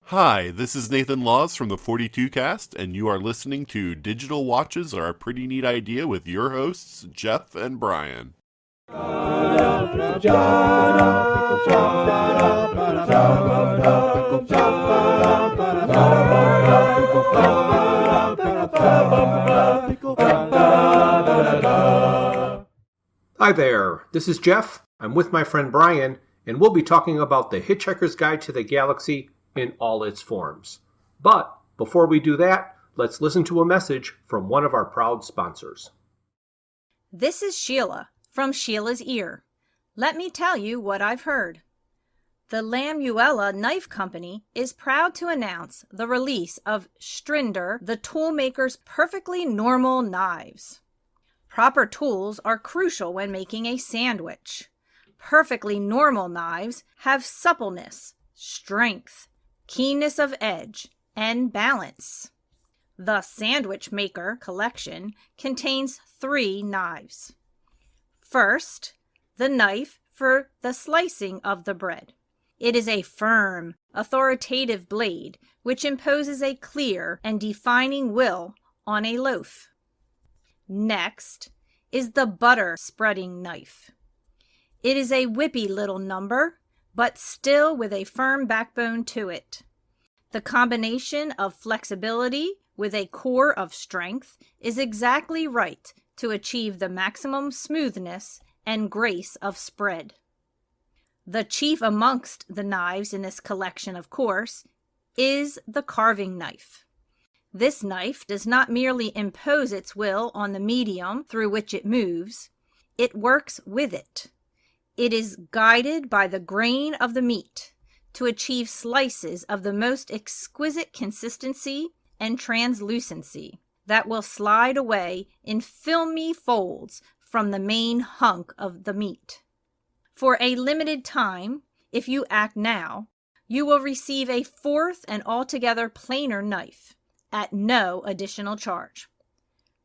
Hi, this is Nathan Laws from the 42 Cast, and you are listening to Digital Watches Are a Pretty Neat Idea with your hosts, Jeff and Brian. Hi there, this is Jeff. I'm with my friend Brian, and we'll be talking about the Hitchhiker's Guide to the Galaxy in all its forms. But before we do that, let's listen to a message from one of our proud sponsors. This is Sheila from Sheila's Ear. Let me tell you what I've heard. The Lamuella Knife Company is proud to announce the release of Strinder, the toolmaker's perfectly normal knives. Proper tools are crucial when making a sandwich. Perfectly normal knives have suppleness, strength, keenness of edge, and balance. The Sandwich Maker collection contains 3 knives. First, the knife for the slicing of the bread. It is a firm, authoritative blade which imposes a clear and defining will on a loaf. Next is the butter spreading knife. It is a whippy little number, but still with a firm backbone to it. The combination of flexibility with a core of strength is exactly right to achieve the maximum smoothness and grace of spread. The chief amongst the knives in this collection, of course, is the carving knife. This knife does not merely impose its will on the medium through which it moves, it works with it. It is guided by the grain of the meat to achieve slices of the most exquisite consistency and translucency that will slide away in filmy folds from the main hunk of the meat. For a limited time, if you act now, you will receive a 4th and altogether plainer knife at no additional charge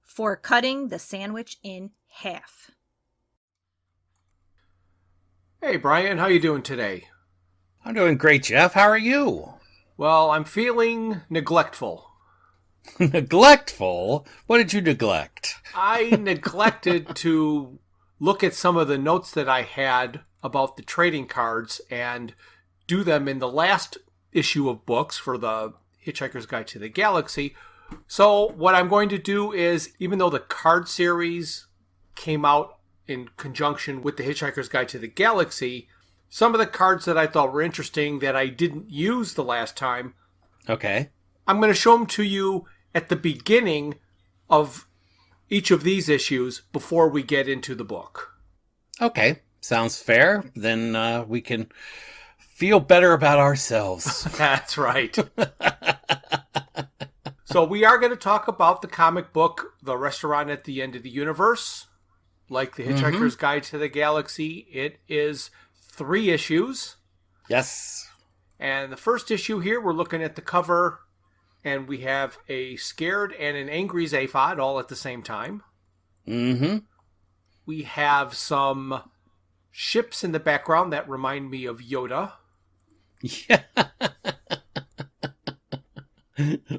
for cutting the sandwich in half. Hey Brian, how you doing today? I'm doing great, Jeff. How are you? Well, I'm feeling neglectful. Neglectful? What did you neglect? I neglected to look at some of the notes that I had about the trading cards and do them in the last issue of books for the Hitchhiker's Guide to the Galaxy. So what I'm going to do is, even though the card series came out in conjunction with the Hitchhiker's Guide to the Galaxy, some of the cards that I thought were interesting that I didn't use the last time, Okay. I'm going to show them to you at the beginning of each of these issues before we get into the book. Okay. Sounds fair. Then we can feel better about ourselves. That's right. So we are going to talk about the comic book, The Restaurant at the End of the Universe. Like the Hitchhiker's Guide to the Galaxy, it is 3 issues. Yes. And the first issue here, we're looking at the cover, and we have a scared and an angry Zaphod all at the same time. Mm-hmm. We have some ships in the background that remind me of Yoda. Yeah.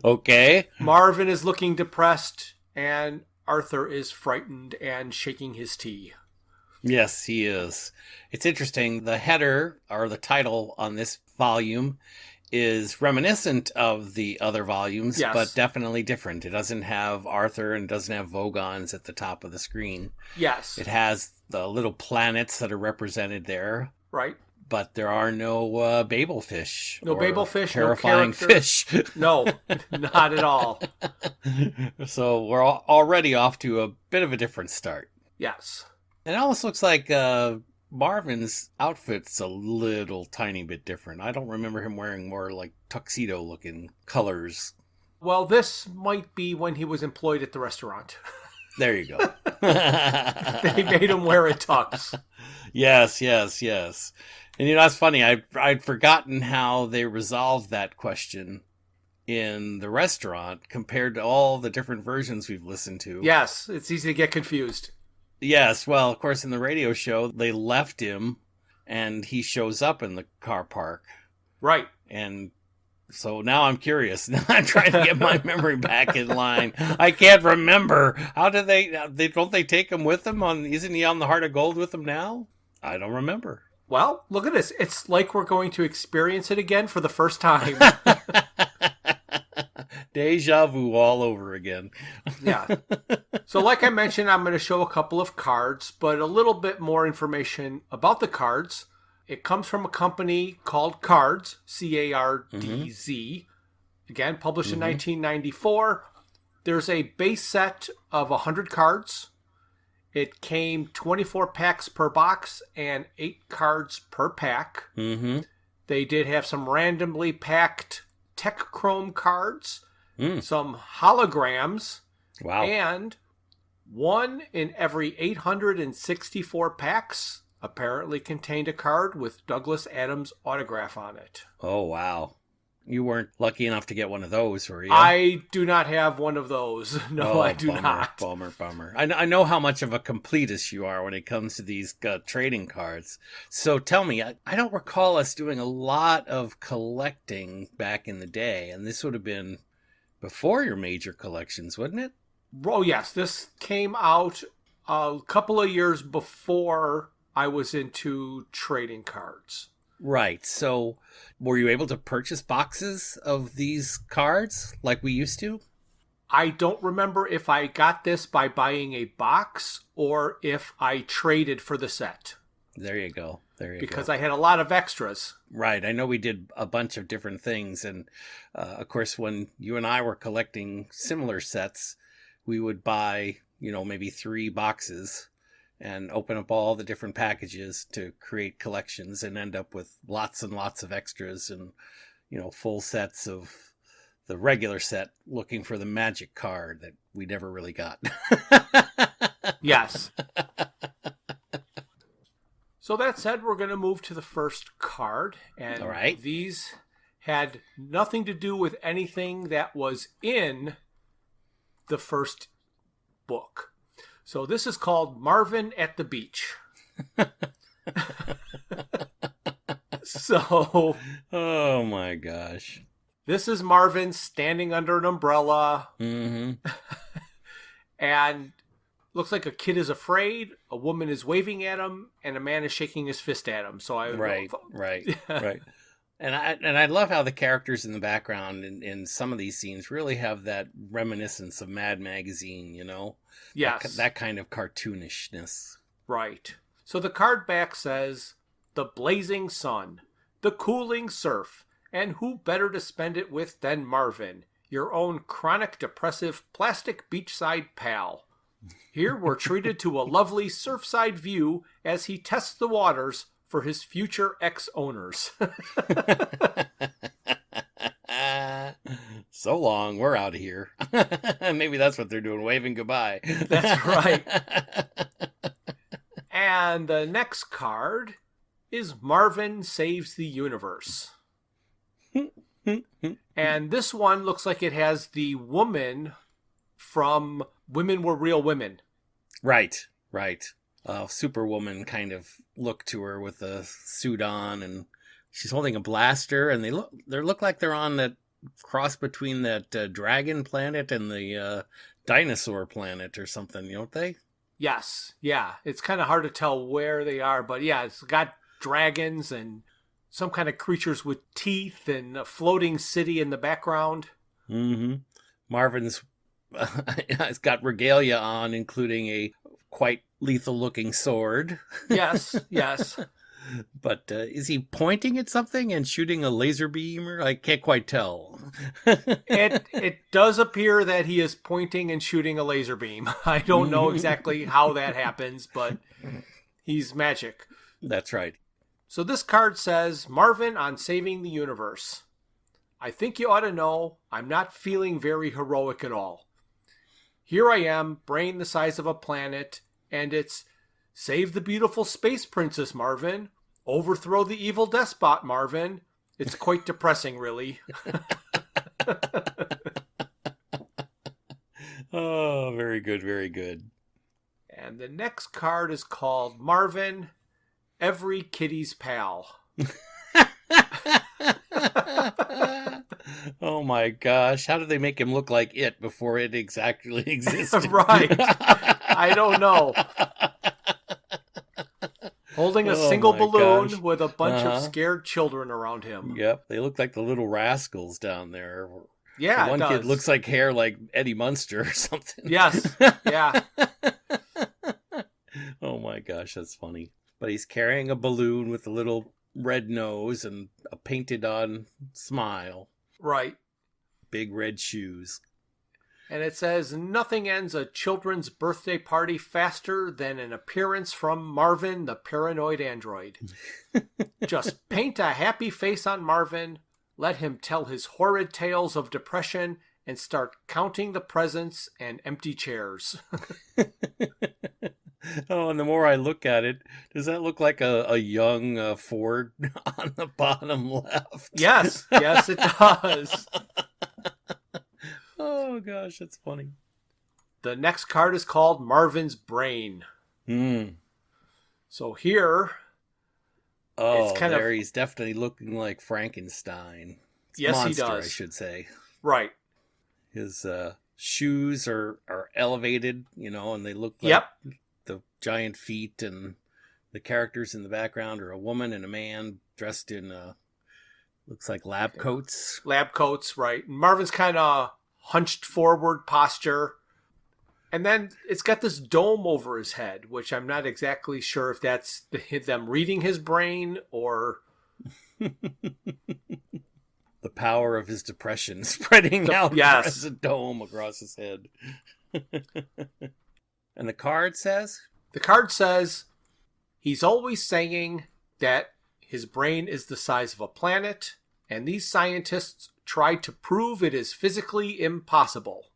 Okay. Marvin is looking depressed, and Arthur is frightened and shaking his tea. Yes, he is. It's interesting. The header, or the title on this volume, is reminiscent of the other volumes, Yes. but definitely different. It doesn't have Arthur and doesn't have Vogons at the top of the screen. Yes. It has the little planets that are represented there, Right. but there are no Babel fish. No or Babel fish, no terrifying character. fish. No, not at all. So we're already off to a bit of a different start. Yes. It almost looks like Marvin's outfit's a little tiny bit different. I don't remember him wearing more like tuxedo-looking colors. Well, this might be when he was employed at the restaurant. There you go. They made him wear a tux. Yes. And that's funny. I'd forgotten how they resolved that question in the restaurant compared to all the different versions we've listened to. Yes, it's easy to get confused. Yes, well, of course, in the radio show, they left him, and he shows up in the car park. Right. And So now I'm curious. Now I'm trying to get my memory back in line. I can't remember. How do they don't they take him with them on? Isn't he on the Heart of Gold with them now? I don't remember. Well, look at this. It's like we're going to experience it again for the first time. Deja vu all over again. Yeah. So like I mentioned, I'm going to show a couple of cards, but a little bit more information about the cards. It comes from a company called Cards, C-A-R-D-Z. Again, published in 1994. There's a base set of 100 cards. It came 24 packs per box and 8 cards per pack. Mm-hmm. They did have some randomly packed Tech Chrome cards, some holograms, Wow. and 1 in every 864 packs apparently contained a card with Douglas Adams' autograph on it. Oh, wow. You weren't lucky enough to get one of those, were you? I do not have one of those. No, I do not. Bummer. I know how much of a completist you are when it comes to these trading cards. So tell me, I don't recall us doing a lot of collecting back in the day, and this would have been before your major collections, wouldn't it? Oh, yes. This came out a couple of years before I was into trading cards. Right. So were you able to purchase boxes of these cards like we used to? I don't remember if I got this by buying a box or if I traded for the set. There you go. Because I had a lot of extras. Right. I know we did a bunch of different things. And of course, when you and I were collecting similar sets, we would buy, maybe 3 boxes and open up all the different packages to create collections and end up with lots and lots of extras and, full sets of the regular set looking for the magic card that we never really got. Yes. So that said, we're going to move to the first card. And all right. These had nothing to do with anything that was in the first book. So this is called Marvin at the Beach. So, oh my gosh. This is Marvin standing under an umbrella. Mm-hmm. And looks like a kid is afraid, a woman is waving at him, and a man is shaking his fist at him. So Right. And I love how the characters in the background in some of these scenes really have that reminiscence of Mad Magazine, Yes. That kind of cartoonishness. Right. So the card back says, the blazing sun, the cooling surf, and who better to spend it with than Marvin, your own chronic depressive plastic beachside pal. Here we're treated to a lovely surfside view as he tests the waters for his future ex-owners. So long, we're out of here. Maybe that's what they're doing, waving goodbye. That's right. And the next card is Marvin Saves the Universe. And this one looks like it has the woman from Women Were Real Women. Right. Superwoman kind of look to her with a suit on, and she's holding a blaster, and they look like they're on that cross between that dragon planet and the dinosaur planet or something, don't they? Yes, yeah. It's kind of hard to tell where they are, but yeah, it's got dragons and some kind of creatures with teeth and a floating city in the background. Mm-hmm. Marvin's it's got regalia on, including a quite lethal-looking sword. Yes. But is he pointing at something and shooting a laser beam? Or I can't quite tell. It does appear that he is pointing and shooting a laser beam. I don't know exactly how that happens, but he's magic. That's right. So this card says, Marvin on Saving the Universe. I think you ought to know I'm not feeling very heroic at all. Here I am, brain the size of a planet, and it's save the beautiful space princess, Marvin. Overthrow the evil despot, Marvin. It's quite depressing, really. Oh, very good, very good. And the next card is called Marvin, Every Kitty's Pal. Oh my gosh. How did they make him look like it before it exactly existed? Right. I don't know. Holding a single my balloon gosh. with a bunch of Uh-huh. scared children around him. Yep, they look like the little rascals down there. Yeah, The one it kid does. looks like hair like Eddie Munster or something. Yes. Yeah. Oh my gosh, that's funny. But he's carrying a balloon with a little red nose and a painted on smile. Right. Big red shoes. And it says, nothing ends a children's birthday party faster than an appearance from Marvin, the paranoid android. Just paint a happy face on Marvin, let him tell his horrid tales of depression, and start counting the presents and empty chairs. Oh, and the more I look at it, does that look like a young Ford on the bottom left? Yes, yes, it does. Oh gosh, that's funny. The next card is called Marvin's Brain. So here, Oh, it's kind there he's definitely looking like Frankenstein. Yes, Monster, he does. I should say. Right. His shoes are elevated, and they look like Yep. the giant feet, and the characters in the background are a woman and a man dressed in looks like lab coats. Lab coats, right. And Marvin's kind of hunched forward posture. And then it's got this dome over his head, which I'm not exactly sure if that's them reading his brain or... The power of his depression spreading out Yes. as a dome across his head. And the card says? The card says he's always saying that his brain is the size of a planet, and these scientists tried to prove it is physically impossible.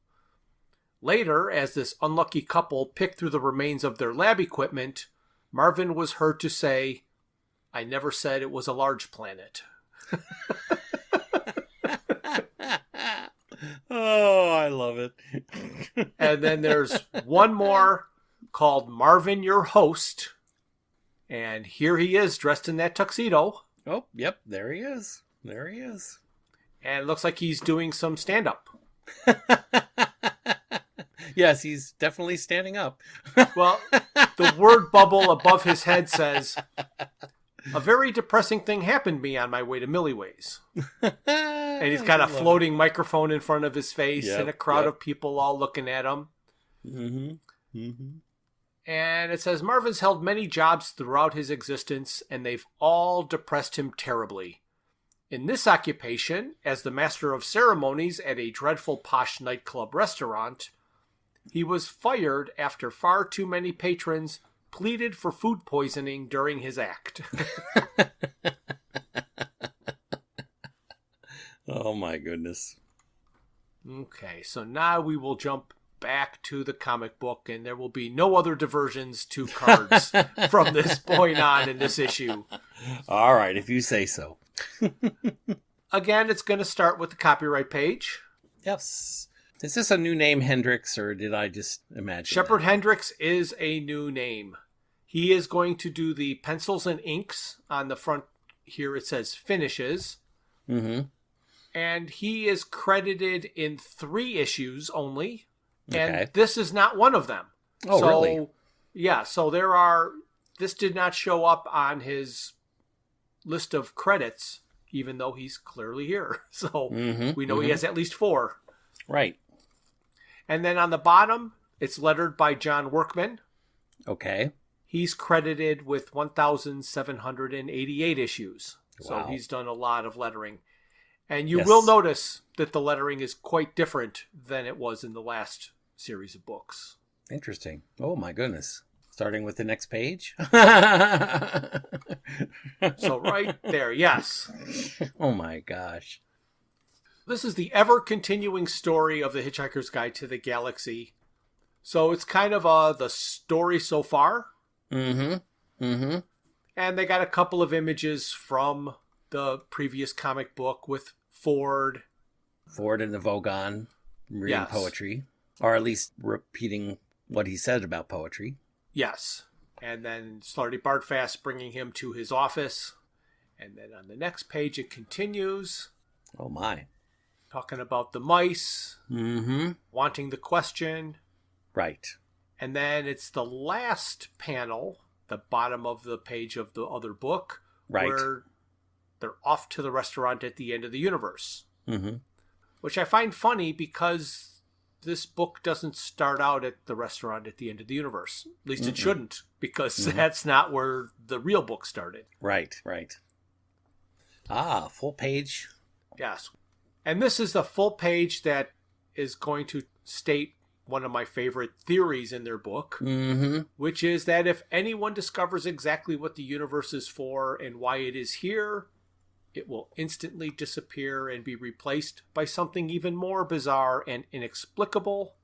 Later, as this unlucky couple picked through the remains of their lab equipment, Marvin was heard to say, "I never said it was a large planet." Oh, I love it. And then there's one more called Marvin, Your Host. And here he is dressed in that tuxedo. Oh, yep, there he is. There he is. And it looks like he's doing some stand-up. Yes, he's definitely standing up. Well, the word bubble above his head says, "A very depressing thing happened to me on my way to Milliways." And he's got a floating microphone in front of his face and a crowd of people all looking at him. And it says, Marvin's held many jobs throughout his existence, and they've all depressed him terribly. In this occupation, as the master of ceremonies at a dreadful posh nightclub restaurant, he was fired after far too many patrons pleaded for food poisoning during his act. Oh my goodness. Okay, so now we will jump back to the comic book, and there will be no other diversions to cards from this point on in this issue. All right, if you say so. Again, it's going to start with the copyright page. Yes. Is this a new name, Hendrix, or did I just imagine Shepard that? Hendrix is a new name. He is going to do the pencils and inks on the front. Here it says finishes. Mm-hmm. And he is credited in 3 issues only. And Okay. this is not one of them. Oh, so, really? Yeah, so this did not show up on his list of credits, even though he's clearly here. So we know he has at least 4. Right. And then on the bottom, it's lettered by John Workman. Okay. He's credited with 1,788 issues. So Wow. he's done a lot of lettering. And you Yes. will notice that the lettering is quite different than it was in the last series of books. Interesting. Oh my goodness. Starting with the next page. So right there, yes. Oh my gosh. This is the ever-continuing story of The Hitchhiker's Guide to the Galaxy. So it's kind of the story so far. Mm-hmm. Mm-hmm. And they got a couple of images from the previous comic book with Ford. Ford and the Vogon reading Yes. poetry. Or at least repeating what he said about poetry. Yes. And then Slarty Bartfast bringing him to his office. And then on the next page it continues. Oh my. talking about the mice, Mm-hmm. wanting the question. Right. And then it's the last panel, the bottom of the page of the other book, Right. where they're off to the restaurant at the end of the universe. Mm-hmm. Which I find funny because this book doesn't start out at the restaurant at the end of the universe. At least it shouldn't, because that's not where the real book started. Right. Right. Ah, full page. Yes. And this is the full page that is going to state one of my favorite theories in their book, Mm-hmm. which is that if anyone discovers exactly what the universe is for and why it is here, it will instantly disappear and be replaced by something even more bizarre and inexplicable.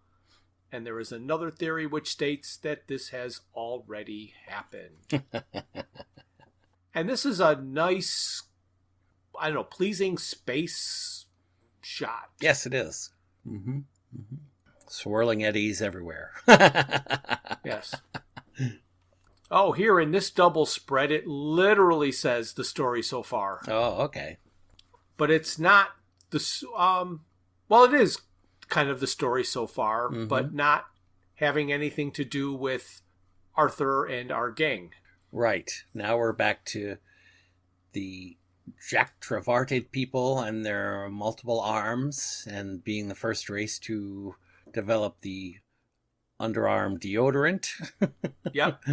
And there is another theory which states that this has already happened. And this is a nice, I don't know, pleasing space shot. Yes, it is. Mm-hmm. Mm-hmm. Swirling eddies everywhere. Yes. Oh, here in this double spread, it literally says the story so far. Oh, okay. But it's not the, well, it is kind of the story so far, but not having anything to do with Arthur and our gang. Right. Now we're back to the Jack Travarted people and their multiple arms and being the first race to develop the underarm deodorant. Yep.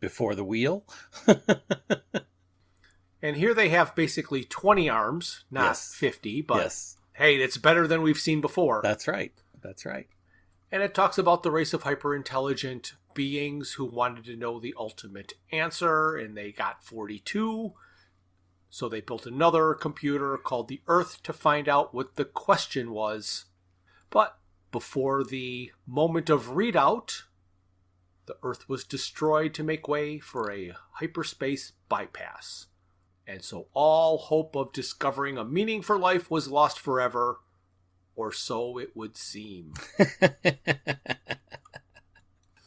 Before the wheel. And here they have basically 20 arms, not Yes. 50, but Yes. hey, it's better than we've seen before. That's right. That's right. And it talks about the race of hyper-intelligent beings who wanted to know the ultimate answer, and they got 42. So they built another computer called the Earth to find out what the question was. But before the moment of readout, the Earth was destroyed to make way for a hyperspace bypass. And so all hope of discovering a meaning for life was lost forever, or so it would seem.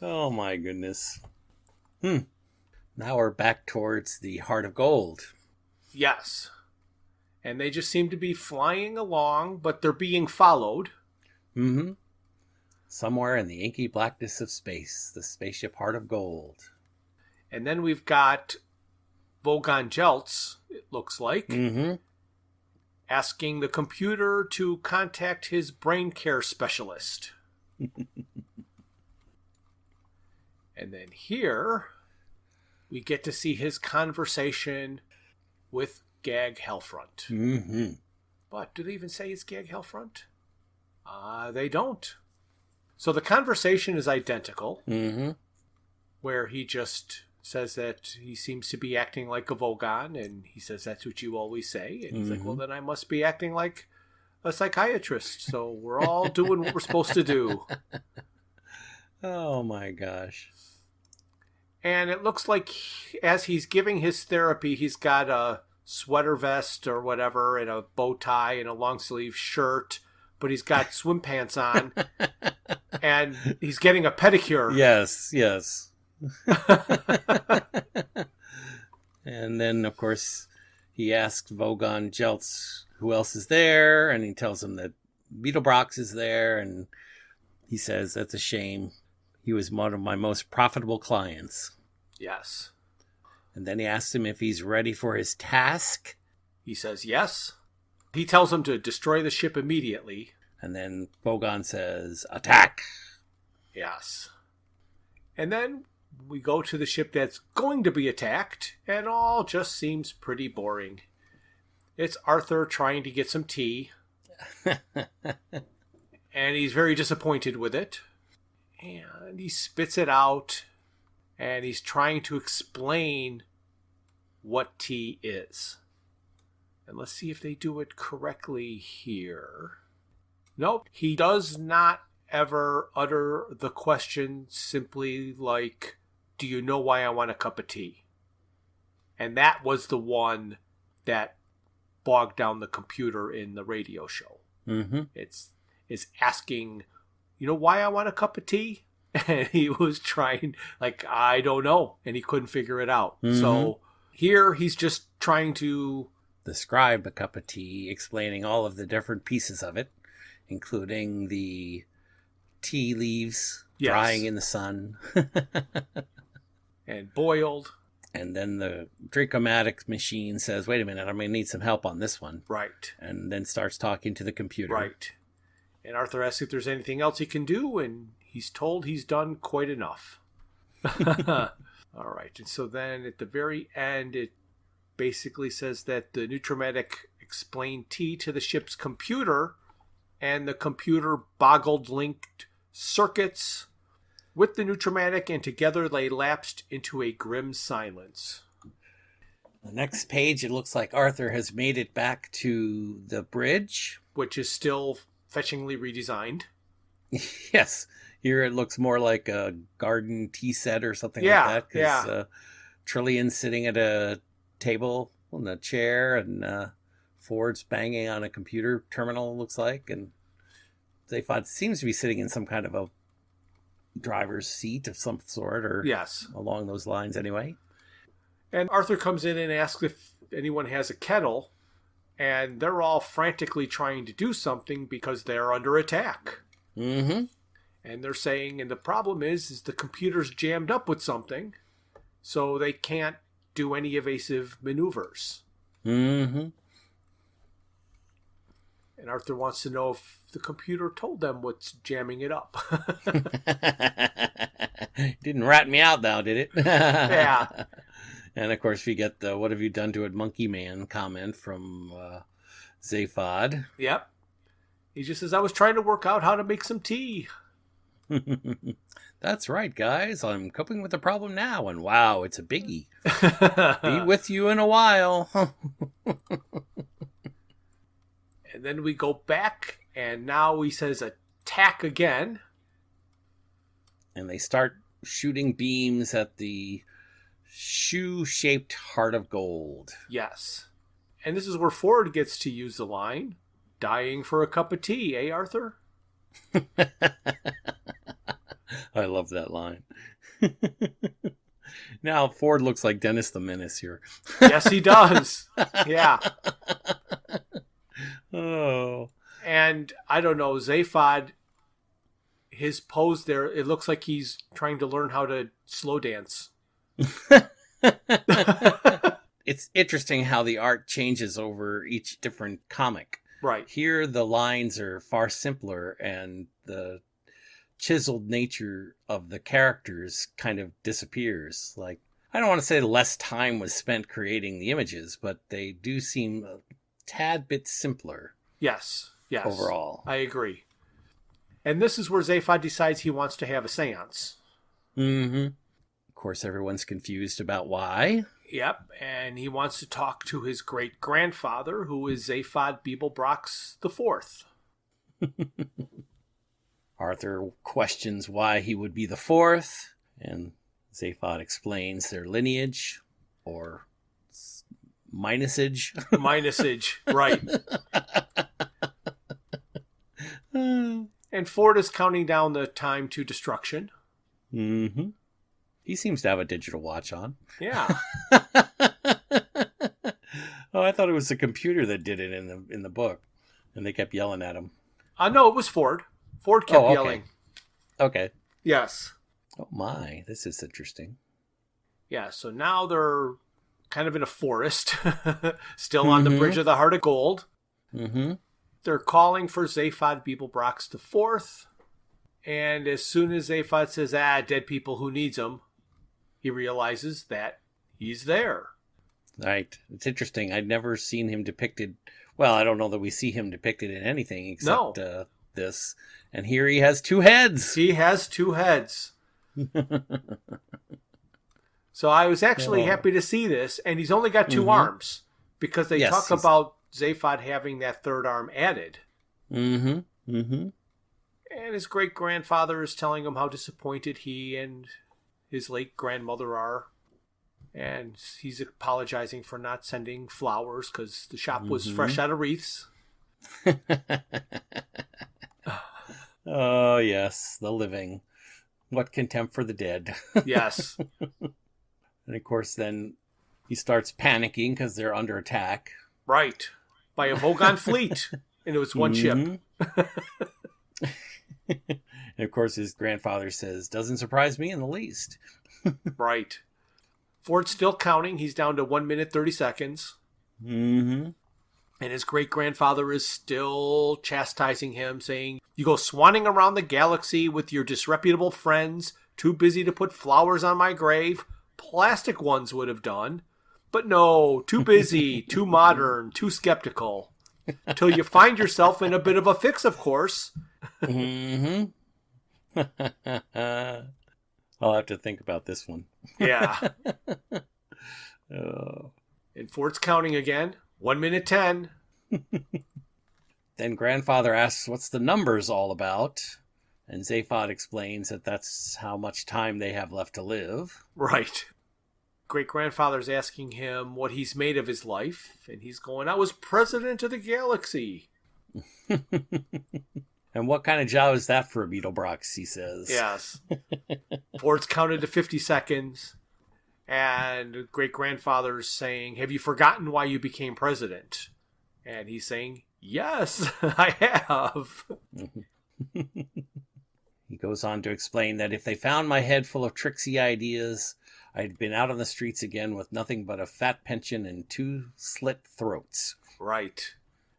Oh my goodness. Now we're back towards the Heart of Gold. Yes. And they just seem to be flying along, but they're being followed. Mm-hmm. Somewhere in the inky blackness of space, the spaceship Heart of Gold. And then we've got Vogon Jeltz, it looks like, Mm-hmm. asking the computer to contact his brain care specialist. And then here, we get to see his conversation with Gag Hellfront. Mm-hmm. But do they even say it's Gag Hellfront? They don't. So the conversation is identical, Mm-hmm. where he just says that he seems to be acting like a Vogon, and he says that's what you always say. And he's like, well, then I must be acting like a psychiatrist. So we're all doing what we're supposed to do. Oh my gosh. And it looks like as he's giving his therapy, he's got a sweater vest or whatever and a bow tie and a long sleeve shirt, but he's got swim pants on and he's getting a pedicure. Yes, yes. And then, of course, he asks Vogon Jeltz who else is there, and he tells him that Beetlebrox is there, and he says, that's a shame. He was one of my most profitable clients. Yes. And then he asks him if he's ready for his task. He says yes. He tells him to destroy the ship immediately. And then Vogon says, attack! Yes. And then we go to the ship that's going to be attacked, and all just seems pretty boring. It's Arthur trying to get some tea. And he's very disappointed with it. And he spits it out, and he's trying to explain what tea is. And let's see if they do it correctly here. Nope, he does not ever utter the question simply like, do you know why I want a cup of tea? And that was the one that bogged down the computer in the radio show. Mm-hmm. It's asking, you know why I want a cup of tea? And he was trying, like, I don't know. And he couldn't figure it out. Mm-hmm. So here he's just trying to the scribe a cup of tea, explaining all of the different pieces of it, including the tea leaves drying in the sun. And boiled. And then the Drink-O-Matic machine says, wait a minute, I'm going to need some help on this one. Right. And then starts talking to the computer. Right. And Arthur asks if there's anything else he can do, and he's told he's done quite enough. All right. And so then at the very end, it basically says that the Nutramatic explained T to the ship's computer, and the computer boggled linked circuits with the Nutramatic, and together they lapsed into a grim silence. The next page, it looks like Arthur has made it back to the bridge. Which is still fetchingly redesigned. Yes. Here it looks more like a garden tea set or something Yeah, like that. Because Trillian's sitting at a table on a chair, and Ford's banging on a computer terminal, looks like. And Zaphod seems to be sitting in some kind of a driver's seat of some sort, or Yes. along those lines anyway. And Arthur comes in and asks if anyone has a kettle, and they're all frantically trying to do something because they're under attack. Mm-hmm. And they're saying, and the problem is the computer's jammed up with something, so they can't do any evasive maneuvers. Mm-hmm. And Arthur wants to know if the computer told them what's jamming it up. Didn't rat me out, though, did it? Yeah. And of course, we get the "What have you done to it, Monkey Man?" comment from Zaphod. Yep. He just says, I was trying to work out how to make some tea. That's right, guys. I'm coping with the problem now, and wow, it's a biggie. Be with you in a while. And then we go back, and now he says attack again. And they start shooting beams at the shoe-shaped heart of gold. Yes. And this is where Ford gets to use the line, dying for a cup of tea, eh, Arthur? I love that line. Now Ford looks like Dennis the Menace here. Yes, he does. Yeah. Oh. And I don't know, Zaphod, his pose there, it looks like he's trying to learn how to slow dance. It's interesting how the art changes over each different comic. Right. Here, the lines are far simpler, and the chiseled nature of the characters kind of disappears. Like, I don't want to say less time was spent creating the images, but they do seem a tad bit simpler. Yes. Yes. Overall. I agree. And this is where Zaphod decides he wants to have a seance. Mm-hmm. Of course, everyone's confused about why. Yep, and he wants to talk to his great-grandfather, who is Zaphod Beeblebrox IV. Arthur questions why he would be the fourth, and Zaphod explains their lineage, or minusage. Minusage, right. And Ford is counting down the time to destruction. Mm-hmm. He seems to have a digital watch on. Yeah. Oh, I thought it was the computer that did it in the book, and they kept yelling at him. No, it was Ford. Ford kept yelling. Okay. Yes. Oh my, this is interesting. Yeah, so now they're kind of in a forest, still on the bridge of the Heart of Gold. Mm-hmm. They're calling for Zaphod Beeblebrox IV, and as soon as Zaphod says, dead people, who needs them, he realizes that he's there. Right. It's interesting. I'd never seen him depicted. Well, I don't know that we see him depicted in anything except this. And here he has two heads. He has two heads. So I was actually happy to see this, and he's only got two arms, because they talk about Zaphod having that third arm added. Mm-hmm. Mm-hmm. And his great-grandfather is telling him how disappointed he and his late grandmother are. And he's apologizing for not sending flowers because the shop was fresh out of wreaths. Oh, yes, the living. What contempt for the dead. Yes. And of course, then he starts panicking because they're under attack. Right. By a Vogon fleet. And it was one ship. And of course, his grandfather says, doesn't surprise me in the least. Right. Ford's still counting. He's down to 1 minute, 30 seconds. Mm-hmm. And his great-grandfather is still chastising him, saying, you go swanning around the galaxy with your disreputable friends, too busy to put flowers on my grave. Plastic ones would have done. But no, too busy, too modern, too skeptical. Till you find yourself in a bit of a fix, of course. Mm-hmm. I'll have to think about this one. Yeah. Oh. And Ford's counting again. 1 minute 10. Then grandfather asks what's the numbers all about, and Zaphod explains that that's how much time they have left to live. Right. Great-grandfather's asking him what he's made of his life, and he's going, I was president of the galaxy. And what kind of job is that for a Beetlebrox, he says. Yes. Ford's counted to 50 seconds, and great-grandfather's saying, have you forgotten why you became president? And he's saying, yes, I have. He goes on to explain that if they found my head full of tricksy ideas, I'd been out on the streets again with nothing but a fat pension and 2 slit throats. Right.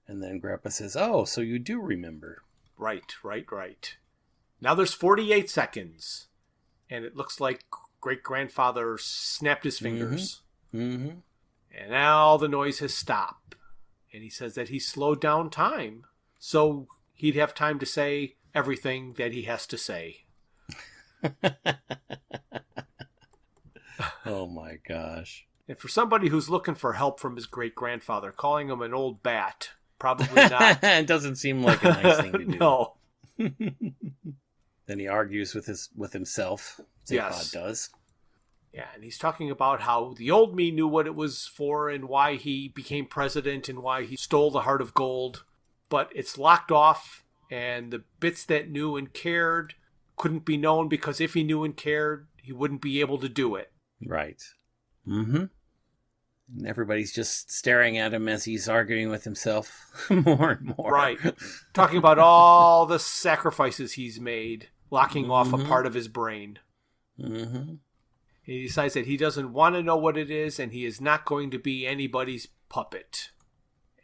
And then Grandpa says, oh, so you do remember. Right. Now there's 48 seconds, and it looks like great-grandfather snapped his fingers. Mm-hmm. And now the noise has stopped. And he says that he slowed down time, so he'd have time to say everything that he has to say. Oh my gosh. And for somebody who's looking for help from his great-grandfather, calling him an old bat, probably not. It doesn't seem like a nice thing to do. No. Then he argues with himself. Zaphod does. Yeah, and he's talking about how the old me knew what it was for and why he became president and why he stole the heart of gold. But it's locked off, and the bits that knew and cared couldn't be known because if he knew and cared, he wouldn't be able to do it. Right. Mm-hmm. And everybody's just staring at him as he's arguing with himself more and more. Right. Talking about all the sacrifices he's made, locking off a part of his brain. Mm-hmm. He decides that he doesn't want to know what it is, and he is not going to be anybody's puppet.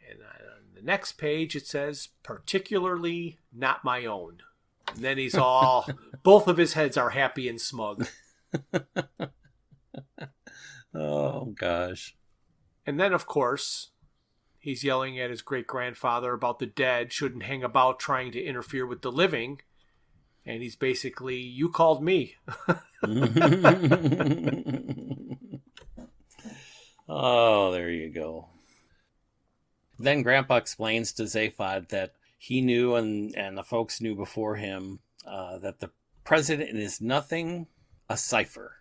And on the next page, it says, particularly not my own. And then he's all, both of his heads are happy and smug. Oh, gosh. And then, of course, he's yelling at his great-grandfather about the dead shouldn't hang about trying to interfere with the living. And he's basically, you called me. Oh, there you go. Then Grandpa explains to Zaphod that he knew and the folks knew before him that the president is nothing, a cipher.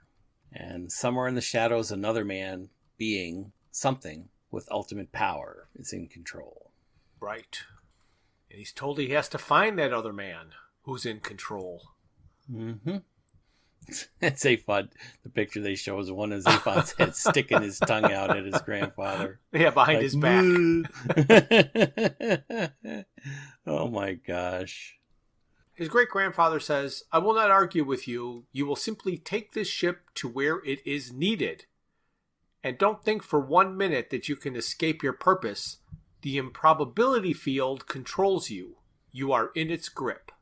And somewhere in the shadows, another man, being something with ultimate power, is in control. Right. And he's told he has to find that other man who's in control. Mm-hmm. And Zaphod, the picture they show is one of Zaphod's head sticking his tongue out at his grandfather. Yeah, behind his back. Oh my gosh. His great-grandfather says, I will not argue with you. You will simply take this ship to where it is needed. And don't think for 1 minute that you can escape your purpose. The improbability field controls you. You are in its grip.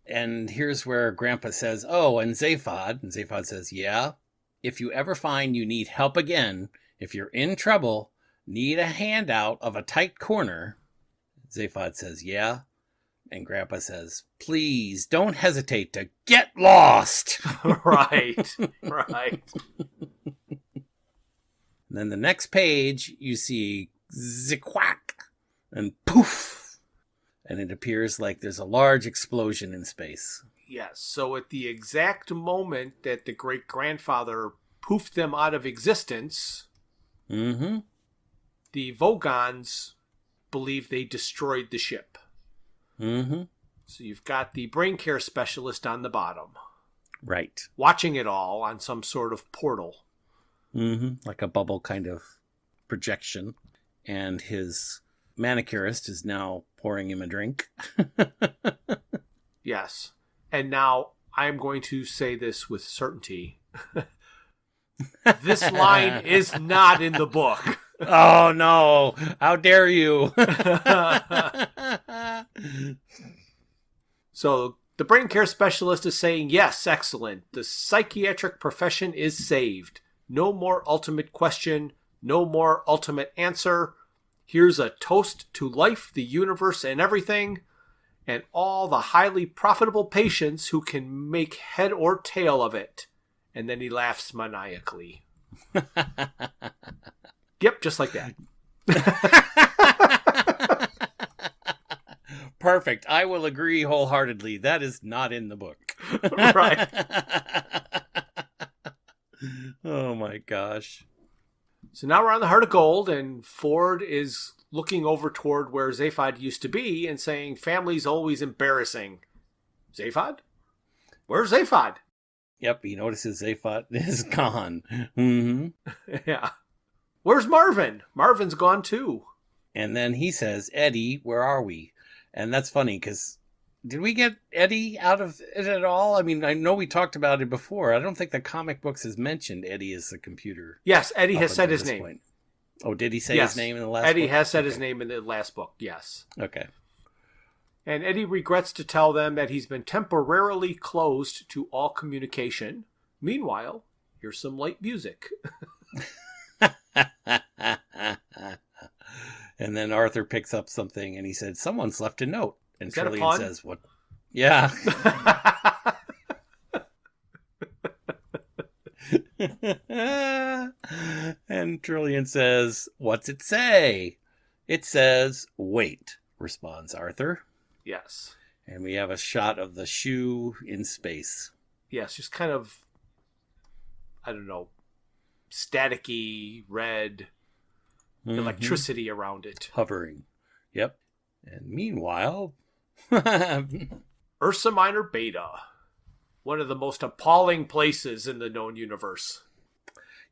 And here's where Grandpa says, oh, and Zaphod says, yeah, if you ever find you need help again, if you're in trouble, need a handout of a tight corner, Zaphod says, yeah. And Grandpa says, please don't hesitate to get lost. Right. And then the next page, you see ziquack and poof. And it appears like there's a large explosion in space. Yes, so at the exact moment that the great-grandfather poofed them out of existence, Mm-hmm. the Vogons believe they destroyed the ship. Mm-hmm. So you've got the brain care specialist on the bottom. Right. Watching it all on some sort of portal. Mm-hmm. Like a bubble kind of projection. and his manicurist is now pouring him a drink. Yes. And now I'm going to say this with certainty. This line is not in the book. Oh, no. How dare you? So the brain care specialist is saying, yes, excellent. The psychiatric profession is saved. No more ultimate question. No more ultimate answer. Here's a toast to life, the universe, and everything, and all the highly profitable patients who can make head or tail of it. And then he laughs maniacally. Yep, just like that. Perfect. I will agree wholeheartedly. That is not in the book. Right. Oh my gosh. So now we're on the Heart of Gold, and Ford is looking over toward where Zaphod used to be and saying, family's always embarrassing. Zaphod? Where's Zaphod? Yep, he notices Zaphod is gone. Mm-hmm. Yeah. Where's Marvin? Marvin's gone too. And then he says, Eddie, where are we? And that's funny because did we get Eddie out of it at all? I mean, I know we talked about it before. I don't think the comic books has mentioned Eddie as the computer. Yes, Eddie has said his name. Point. Oh, did he say Yes. his name in the last Eddie book? has said his name in the last book, yes. Okay. And Eddie regrets to tell them that he's been temporarily closed to all communication. Meanwhile, here's some light music. And then Arthur picks up something and he said, someone's left a note. And Is that a Trillian pun? says, what? Yeah. And Trillian says, what's it say? It says, wait, responds Arthur. Yes. And we have a shot of the shoe in space. Yes, just kind of, I don't know, staticky, red, electricity around it. Hovering. Yep. And meanwhile, Ursa Minor Beta, one of the most appalling places in the known universe.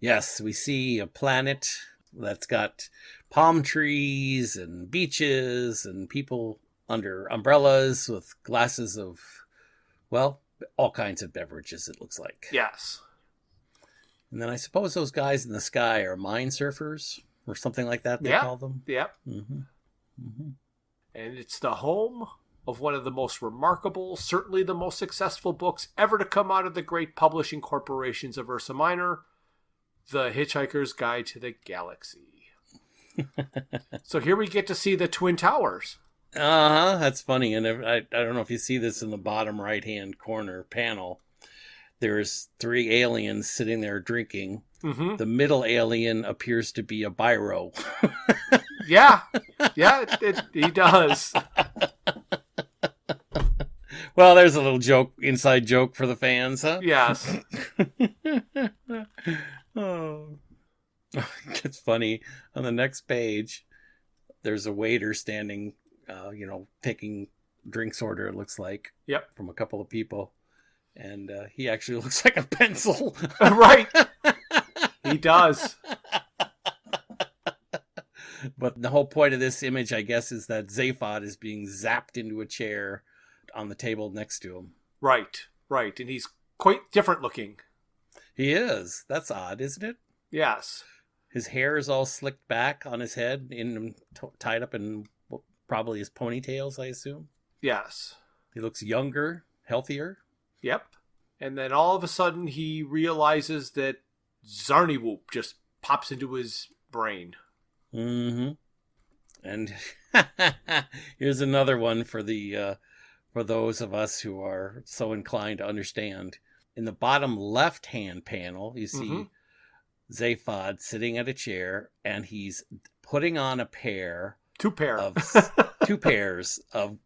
yes, we see a planet that's got palm trees and beaches and people under umbrellas with glasses of, well, all kinds of beverages, it looks like. Yes. And then I suppose those guys in the sky are mine surfers or something like that they call them. Yep. Mm-hmm. Mm-hmm. And it's the home of one of the most remarkable, certainly the most successful books ever to come out of the great publishing corporations of Ursa Minor, The Hitchhiker's Guide to the Galaxy. So here we get to see the Twin Towers. Uh-huh, that's funny. And I don't know if you see this in the bottom right-hand corner panel. There's 3 aliens sitting there drinking. Mm-hmm. The middle alien appears to be a biro. Yeah, he does. Well, there's a little inside joke for the fans, huh? Yes. Oh. It's funny. On the next page, there's a waiter standing, taking drinks order, it looks like. Yep. From a couple of people. And he actually looks like a pencil. Right. He does. But the whole point of this image, I guess, is that Zaphod is being zapped into a chair on the table next to him. Right. And he's quite different looking. He is. That's odd, isn't it? Yes. His hair is all slicked back on his head, tied up in probably his ponytails, I assume. Yes. He looks younger, healthier. Yep. And then all of a sudden he realizes that Zarniwoop just pops into his brain. Mm-hmm. And here's another one for those of us who are so inclined to understand. In the bottom left-hand panel, you see Zaphod sitting at a chair, and he's putting on two pairs of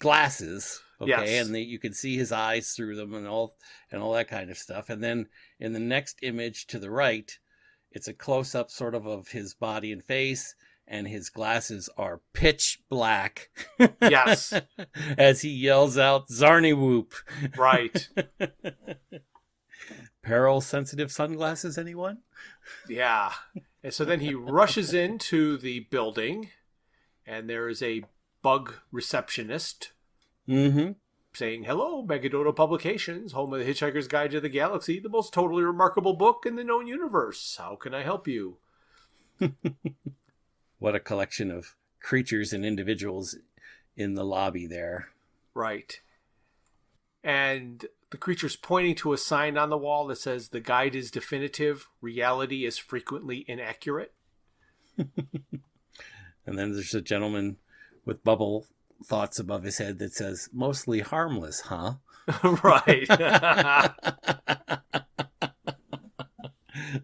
glasses. Okay, yes. And you can see his eyes through them and all that kind of stuff. And then in the next image to the right, it's a close-up sort of his body and face, and his glasses are pitch black. Yes. As he yells out, Zarniwoop. Right. Peril-sensitive sunglasses, anyone? Yeah. And so then he rushes into the building, and there is a bug receptionist saying, "Hello, Megadodo Publications, home of the Hitchhiker's Guide to the Galaxy, the most totally remarkable book in the known universe. How can I help you?" What a collection of creatures and individuals in the lobby there. Right. And the creature's pointing to a sign on the wall that says, "The guide is definitive. Reality is frequently inaccurate." And then there's a gentleman with bubble thoughts above his head that says, "Mostly harmless, huh?" Right.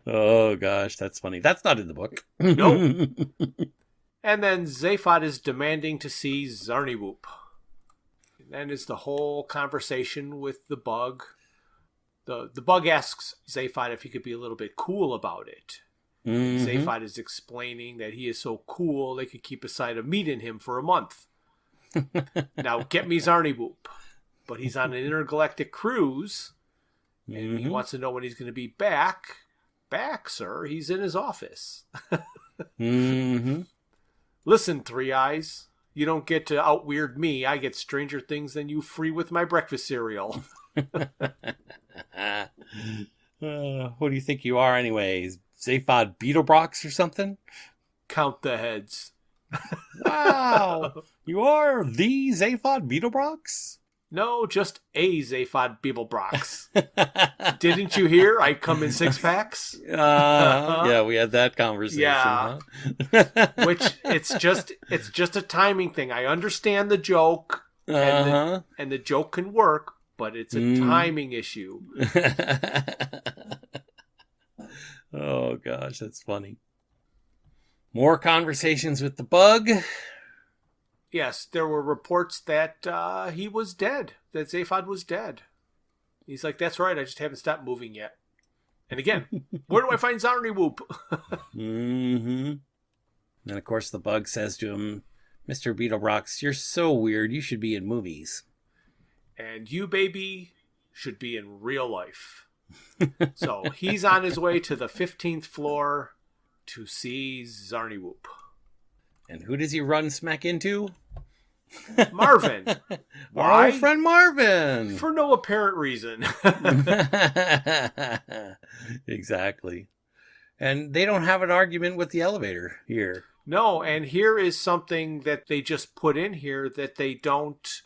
Oh, gosh, that's funny. That's not in the book. Nope. And then Zaphod is demanding to see Zarniwoop. And then is the whole conversation with the bug. The bug asks Zaphod if he could be a little bit cool about it. Zaphod is explaining that he is so cool they could keep a side of meat in him for a month. Now get me Zarniwoop. But he's on an intergalactic cruise, and he wants to know when he's going to be back. Back, sir. He's in his office. Listen, Three Eyes. You don't get to out-weird me. I get stranger things than you free with my breakfast cereal. Who do you think you are anyways? Zaphod Beetlebrox or something? Count the heads. Wow! You are the Zaphod Beetlebrox? No, just a Zaphod Beetlebrox. Didn't you hear? I come in 6-packs. Yeah, we had that conversation. Yeah. Huh? Which it's just a timing thing. I understand the joke, and the joke can work, but it's a timing issue. Oh gosh, that's funny. More conversations with the bug. Yes, there were reports that he was dead, that Zaphod was dead. He's like, "That's right, I just haven't stopped moving yet." And again, where do I find Zarniwoop? And of course the bug says to him, "Mr. Beetlebrox, you're so weird, you should be in movies. And you, baby, should be in real life." So he's on his way to the 15th floor to see Zarniwoop. And who does he run smack into? Marvin. Our old friend Marvin. For no apparent reason. Exactly. And they don't have an argument with the elevator here. No, and here is something that they just put in here that they don't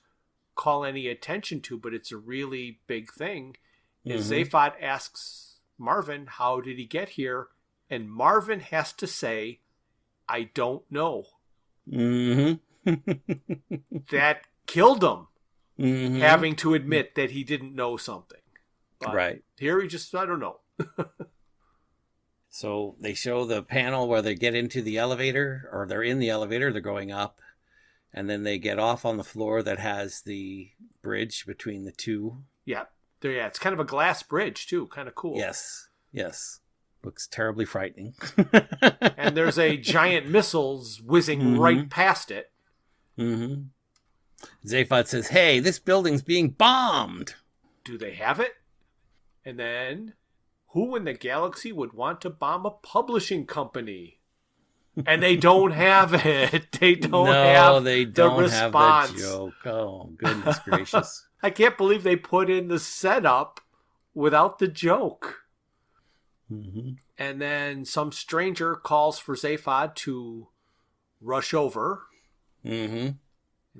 call any attention to, but it's a really big thing. Is Zaphod asks Marvin, how did he get here? And Marvin has to say, "I don't know." That killed him, having to admit that he didn't know something. But right. Here he just, I don't know. So they show the panel where they get into the elevator, or they're in the elevator, they're going up, and then they get off on the floor that has the bridge between the two. Yeah. Yeah, it's kind of a glass bridge, too. Kind of cool. Yes. Looks terribly frightening. And there's a giant missiles whizzing right past it. Zaphod says, "Hey, this building's being bombed." Do they have it? And then, who in the galaxy would want to bomb a publishing company? And they don't have it. They don't have they the don't response. have the joke. Oh, goodness gracious. I can't believe they put in the setup without the joke. And then some stranger calls for Zaphod to rush over. It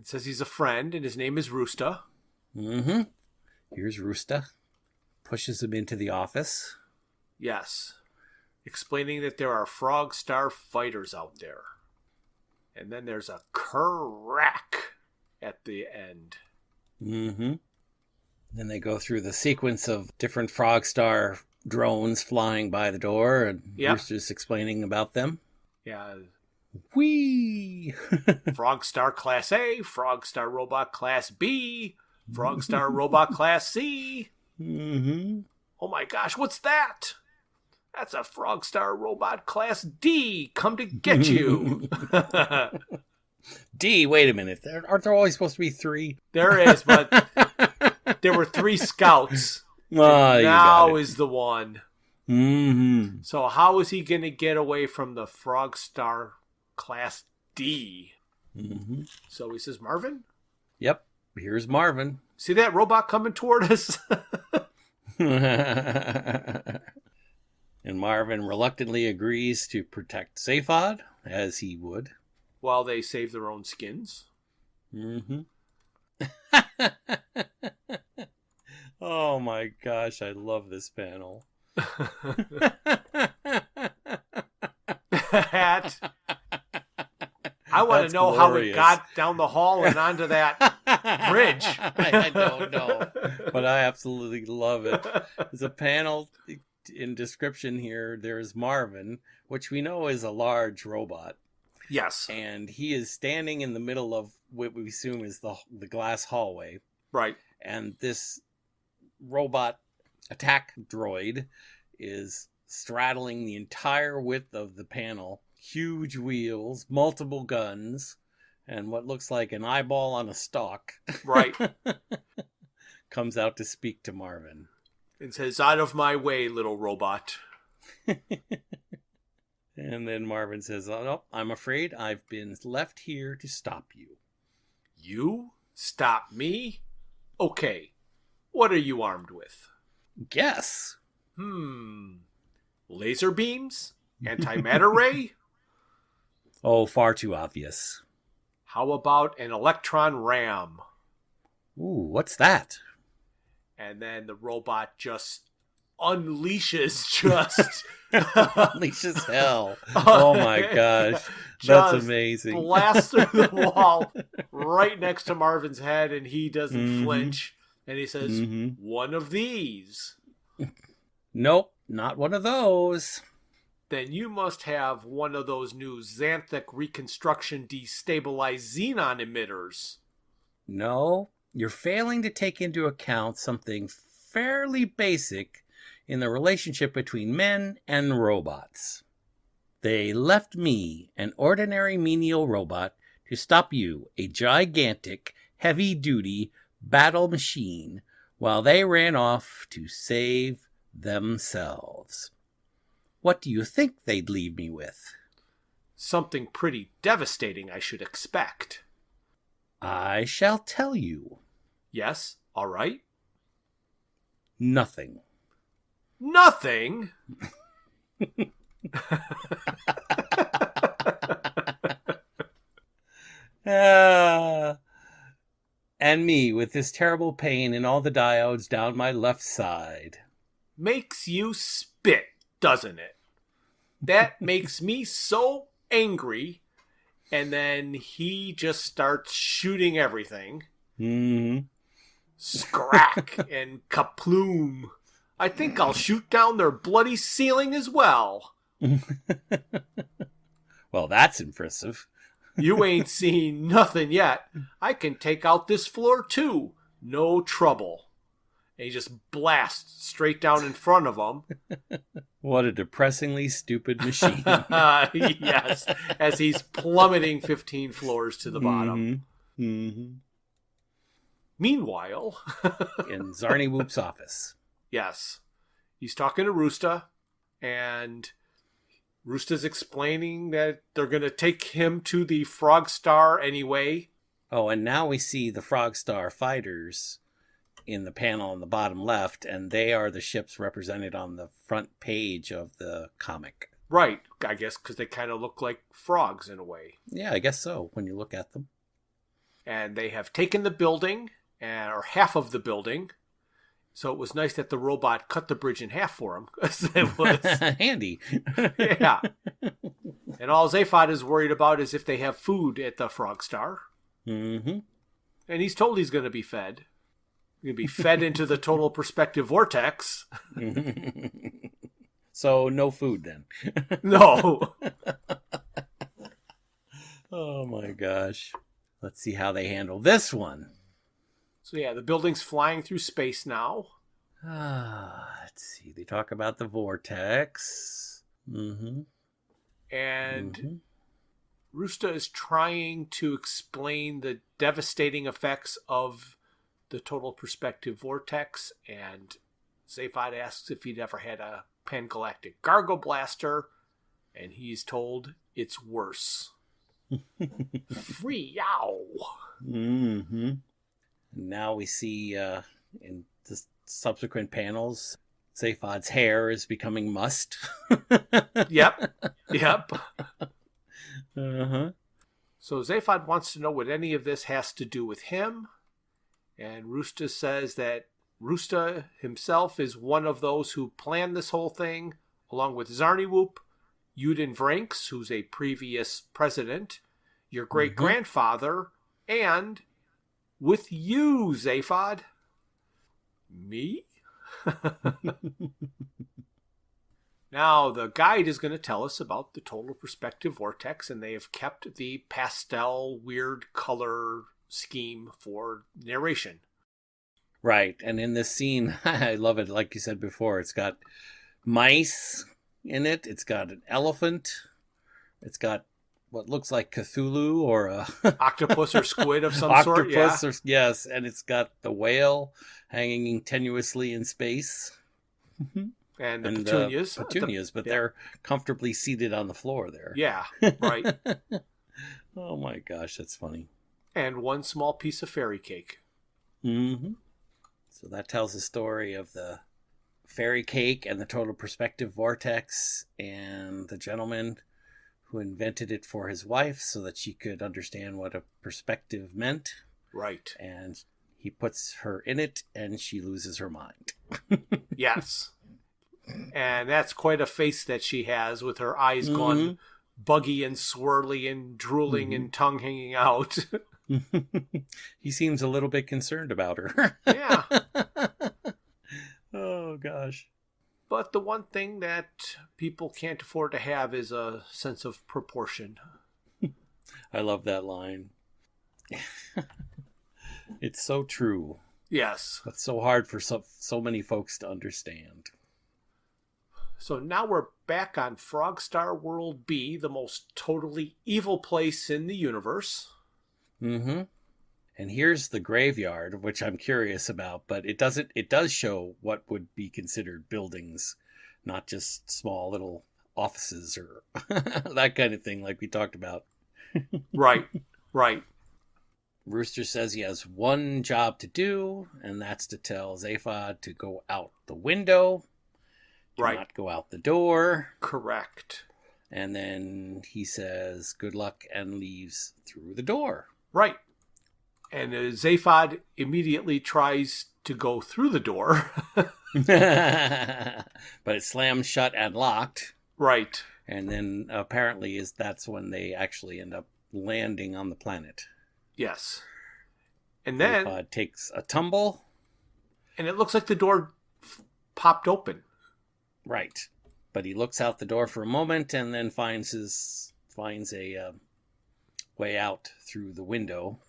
says he's a friend, and his name is Roosta. Here's Roosta. Pushes him into the office. Yes. Explaining that there are Frog Star fighters out there. And then there's a crack at the end. Then they go through the sequence of different Frog Star drones flying by the door, and Rooster's explaining about them. Yeah. Whee! Frog Star Class A, Frog Star Robot Class B, Frog Star Robot Class C. Oh my gosh, what's that? That's a Frog Star Robot Class D. Come to get you. D, wait a minute. Aren't there always supposed to be 3? There is, but there were 3 scouts. Ah, you got now it. is the one. Mm-hmm. So how is he going to get away from the Frog Star Class D? Mm-hmm. So he says, Marvin, Yep. Here's Marvin. see that robot coming toward us? And Marvin reluctantly agrees to protect Zaphod, as he would. While they save their own skins. Mm-hmm. Oh my gosh, I love this panel. That, I want to know glorious. how it got down the hall and onto that bridge. I don't know, but I absolutely love it. There's a panel in description here. There's Marvin, which we know is a large robot. Yes. And he is standing in the middle of what we assume is the glass hallway. Right. And this robot attack droid is straddling the entire width of the panel. Huge wheels, multiple guns, and what looks like an eyeball on a stalk. Right. Comes out to speak to Marvin. And says, out of my way, little robot. And then Marvin says, oh, no, I'm afraid I've been left here to stop you. You? Stop me? Okay. What are you armed with? Guess. Laser beams? Antimatter ray? Oh, far too obvious. How about an electron ram? Ooh, what's that? And then the robot just unleashes just Unleashes hell. Oh my gosh. That's just amazing. blasts through the wall right next to Marvin's head, and he doesn't flinch. And he says, one of these. Nope, not one of those. Then you must have one of those new xanthic reconstruction destabilized xenon emitters. No, you're failing to take into account something fairly basic in the relationship between men and robots. They left me, an ordinary menial robot, to stop you, a gigantic, heavy-duty battle machine, while they ran off to save themselves. What do you think they'd leave me with? Something pretty devastating, I should expect. I shall tell you. Yes, all right. Nothing. Nothing? And me with this terrible pain in all the diodes down my left side. Makes you spit, doesn't it? That makes me so angry. And then he just starts shooting everything. Mm-hmm. Scrack and kaploom. I think I'll shoot down their bloody ceiling as well. Well, that's impressive. You ain't seen nothing yet. I can take out this floor too. No trouble. And he just blasts straight down in front of them. What a depressingly stupid machine. Yes, as he's plummeting 15 floors to the bottom. Mm-hmm. Meanwhile, In Zarny Whoop's office. yes, he's talking to Roosta, and Roosta's explaining that they're going to take him to the Frog Star anyway. Oh, and now we see the Frog Star fighters in the panel on the bottom left, and they are the ships represented on the front page of the comic. Right, I guess, because they kind of look like frogs in a way. Yeah, I guess so, when you look at them. And they have taken the building, or half of the building. So it was nice that the robot cut the bridge in half for him. 'Cause it was, Handy. yeah. And all Zaphod is worried about is if they have food at the Frog Star. Mm-hmm. And he's told he's going to be fed. He's going to be fed into the total perspective vortex. So no food then. No. Oh my gosh. Let's see how they handle this one. So yeah, the building's flying through space now. Let's see. They talk about the vortex. Mm-hmm. And Roosta is trying to explain the devastating effects of the total perspective vortex. And Zaphod asks if he'd ever had a Pangalactic Gargle Blaster, and he's told it's worse. Free yow! Mm-hmm. Now we see in the subsequent panels, Zaphod's hair is becoming must. Yep. Uh-huh. So Zaphod wants to know what any of this has to do with him, and Rooster says that Rooster himself is one of those who planned this whole thing, along with Zarniwoop, Yuden Vranks, who's a previous president, your great-grandfather, and with you, Zaphod. Me? Now, the guide is going to tell us about the total perspective vortex, and they have kept the pastel, weird color scheme for narration. Right, and in this scene, I love it, like you said before, it's got mice in it, it's got an elephant, it's got what looks like Cthulhu or a octopus or squid of some sort, yeah. Yes, and it's got the whale hanging tenuously in space. And the petunias. Petunias, but they're comfortably seated on the floor there. Yeah, right. Oh my gosh, that's funny. And one small piece of fairy cake. Mm-hmm. So that tells the story of the fairy cake and the total perspective vortex and the gentleman who invented it for his wife so that she could understand what a perspective meant. Right. And he puts her in it and she loses her mind. Yes. And that's quite a face that she has with her eyes gone buggy and swirly and drooling and tongue hanging out. He seems a little bit concerned about her. Yeah. Oh, gosh. But the one thing that people can't afford to have is a sense of proportion. I love that line. It's so true. Yes. But so hard for so many folks to understand. So now we're back on Frogstar World B, the most totally evil place in the universe. Mm-hmm. And here's the graveyard, which I'm curious about, but it does show what would be considered buildings, not just small little offices or that kind of thing like we talked about. Right. Rooster says he has one job to do, and that's to tell Zaphod to go out the window. Right. Not go out the door. Correct. And then he says, good luck, and leaves through the door. Right. And Zaphod immediately tries to go through the door. But it slams shut and locked. Right. And then apparently that's when they actually end up landing on the planet. Yes. And then Zaphod takes a tumble. And it looks like the door popped open. Right. But he looks out the door for a moment and then finds a way out through the window.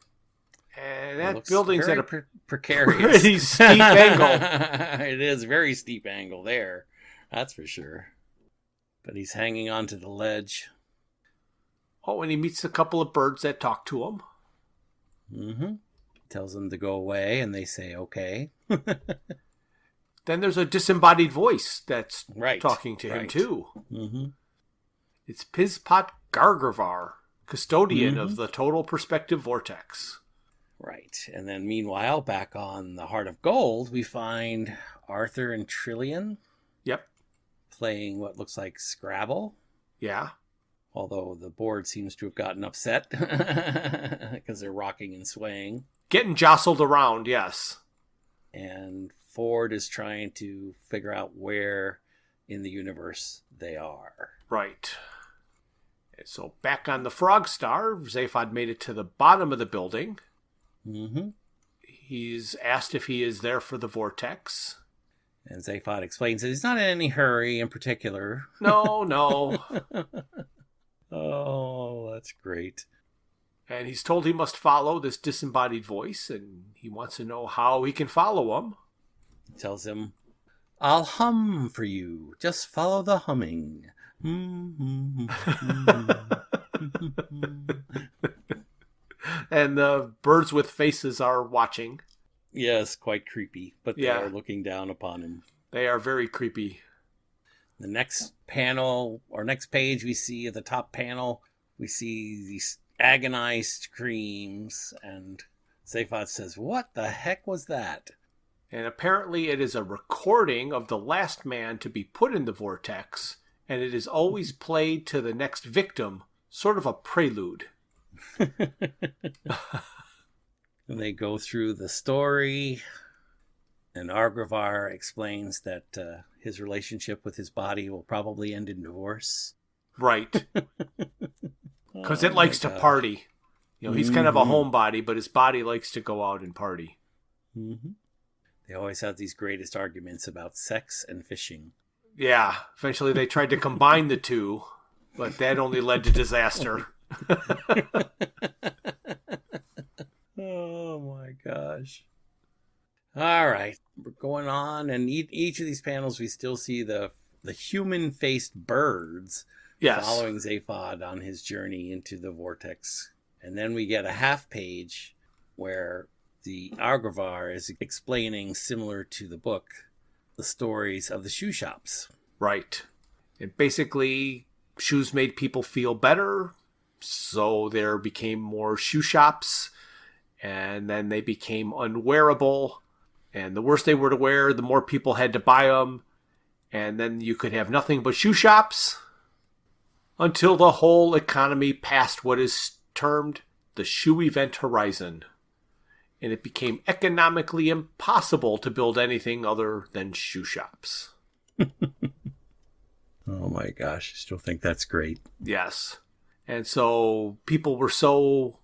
And that building's at a precarious, pretty steep angle. It is a very steep angle there. That's for sure. But he's hanging onto the ledge. Oh, and he meets a couple of birds that talk to him. Mm-hmm. Tells them to go away, and they say, okay. Then there's a disembodied voice that's right. talking to him, too. Mm-hmm. It's Pizpot Gargarvar, custodian of the total perspective vortex. Right. And then meanwhile, back on the Heart of Gold, we find Arthur and Trillian. Yep. Playing what looks like Scrabble. Yeah. Although the board seems to have gotten upset because they're rocking and swaying. Getting jostled around, yes. And Ford is trying to figure out where in the universe they are. Right. And so back on the Frogstar, Zaphod made it to the bottom of the building. Mm-hmm. He's asked if he is there for the vortex. And Zaphod explains that he's not in any hurry in particular. No. Oh, that's great. And he's told he must follow this disembodied voice, and he wants to know how he can follow him. He tells him, I'll hum for you. Just follow the humming. And the birds with faces are watching. Yes, quite creepy, but they Yeah. are looking down upon him. They are very creepy. The next panel, or next page, we see at the top panel, we see these agonized screams, and Zaphod says, "What the heck was that?" And apparently it is a recording of the last man to be put in the vortex, and it is always played to the next victim, sort of a prelude. And they go through the story, and Argravar explains that his relationship with his body will probably end in divorce. Right. Because it likes to party. You know, he's kind of a homebody, but his body likes to go out and party. Mm-hmm. They always have these greatest arguments about sex and fishing. Yeah. Eventually they tried to combine the two, but that only led to disaster. Oh my gosh. All right. We're going on, and each of these panels we still see the human-faced birds following Zaphod on his journey into the vortex. And then we get a half page where the Argravar is explaining, similar to the book, the stories of the shoe shops. Right. And basically, shoes made people feel better, so there became more shoe shops, and then they became unwearable. And the worse they were to wear, the more people had to buy them. And then you could have nothing but shoe shops until the whole economy passed what is termed the shoe event horizon. And it became economically impossible to build anything other than shoe shops. Oh my gosh, I still think that's great. Yes. And so people were so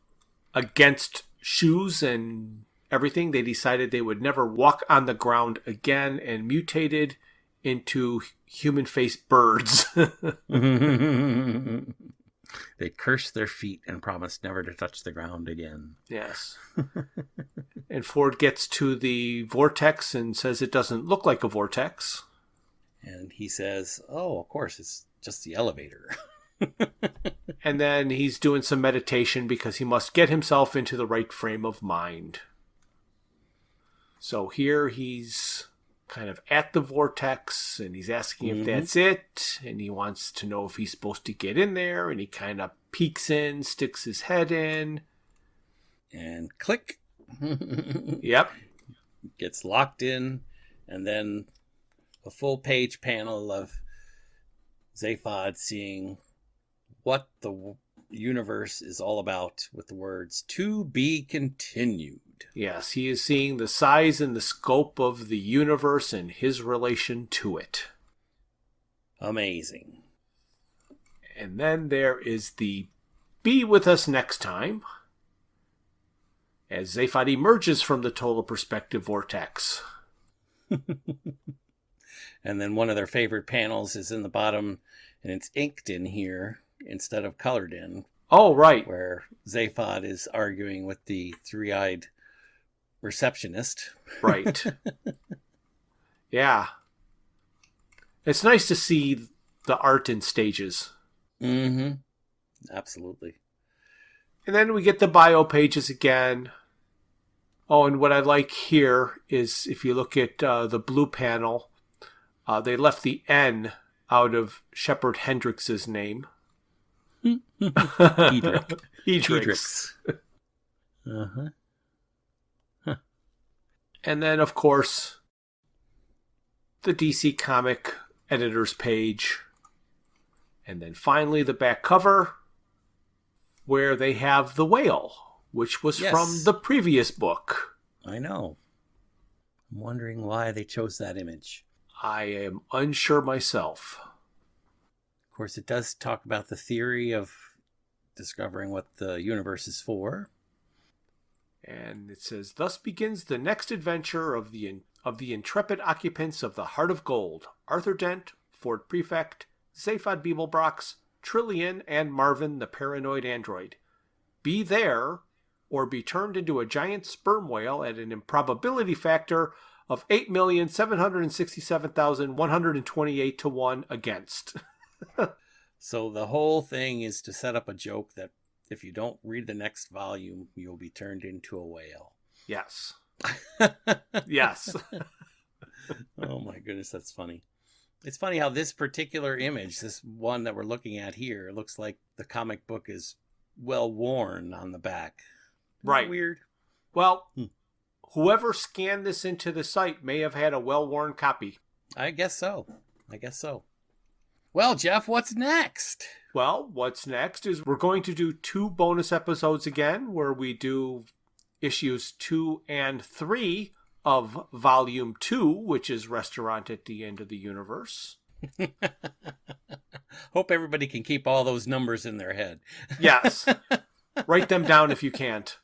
against shoes and everything, they decided they would never walk on the ground again and mutated into human-faced birds. They cursed their feet and promised never to touch the ground again. Yes. And Ford gets to the vortex and says it doesn't look like a vortex. And he says, "Oh, of course, it's just the elevator." And then he's doing some meditation because he must get himself into the right frame of mind. So here he's kind of at the vortex, and he's asking if that's it, and he wants to know if he's supposed to get in there, and he kind of peeks in, sticks his head in. And click. Yep. Gets locked in, and then a full page panel of Zaphod seeing what the universe is all about with the words, "To be continued." Yes, he is seeing the size and the scope of the universe and his relation to it. Amazing. And then there is the "Be with us next time," as Zaphod emerges from the total perspective vortex. And then one of their favorite panels is in the bottom, and it's inked in here instead of colored in. Oh, right. Where Zaphod is arguing with the three-eyed receptionist. Right. Yeah. It's nice to see the art in stages. Mm-hmm. Absolutely. And then we get the bio pages again. Oh, and what I like here is if you look at the blue panel, they left the N out of Shepard Hendrix's name. Hedrix. Uh-huh. And then, of course, the DC Comic editor's page. And then finally the back cover, where they have the whale, which was from the previous book. I know. I'm wondering why they chose that image. I am unsure myself. Of course, it does talk about the theory of discovering what the universe is for. And it says, "Thus begins the next adventure of the intrepid occupants of the Heart of Gold, Arthur Dent, Ford Prefect, Zaphod Beeblebrox, Trillian, and Marvin the paranoid android. Be there, or be turned into a giant sperm whale at an improbability factor of 8,767,128 to 1 against." So the whole thing is to set up a joke that if you don't read the next volume, you'll be turned into a whale. Yes. Yes. Oh my goodness, that's funny. It's funny how this particular image, this one that we're looking at here, looks like the comic book is well worn on the back. Right. Weird. Well, whoever scanned this into the site may have had a well-worn copy. I guess so. Well, Jeff, what's next? Well, what's next is we're going to do 2 bonus episodes again where we do issues 2 and 3 of Volume 2, which is Restaurant at the End of the Universe. Hope everybody can keep all those numbers in their head. Yes. Write them down if you can't.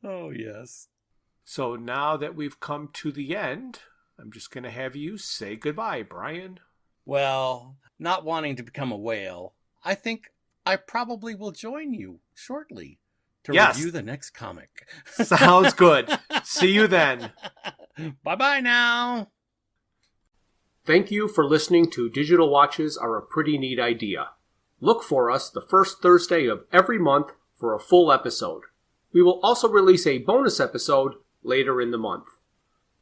Oh, yes. So now that we've come to the end, I'm just going to have you say goodbye, Brian. Well, not wanting to become a whale, I think I probably will join you shortly to review the next comic. Sounds good. See you then. Bye-bye now. Thank you for listening to Digital Watches Are a Pretty Neat Idea. Look for us the first Thursday of every month for a full episode. We will also release a bonus episode later in the month.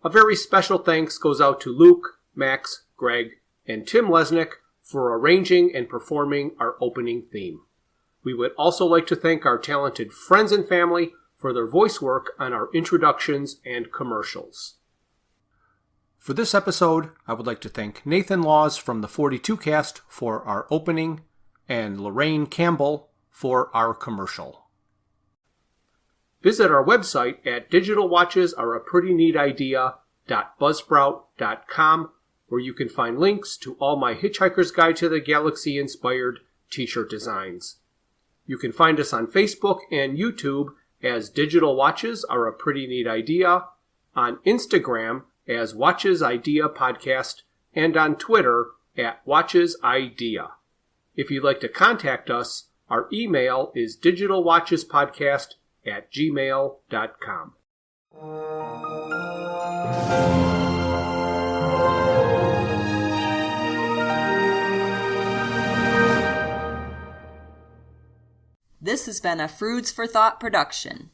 A very special thanks goes out to Luke, Max, Greg, and Tim Lesnick for arranging and performing our opening theme. We would also like to thank our talented friends and family for their voice work on our introductions and commercials. For this episode, I would like to thank Nathan Laws from the 42 cast for our opening and Lorraine Campbell for our commercial. Visit our website at digitalwatchesareaprettyneatidea.buzzsprout.com, where you can find links to all my Hitchhiker's Guide to the Galaxy inspired t-shirt designs. You can find us on Facebook and YouTube as Digital Watches Are a Pretty Neat Idea, on Instagram as Watches Idea Podcast, and on Twitter at Watches Idea. If you'd like to contact us, our email is digitalwatchespodcast@gmail.com. This has been a Froods for Thought production.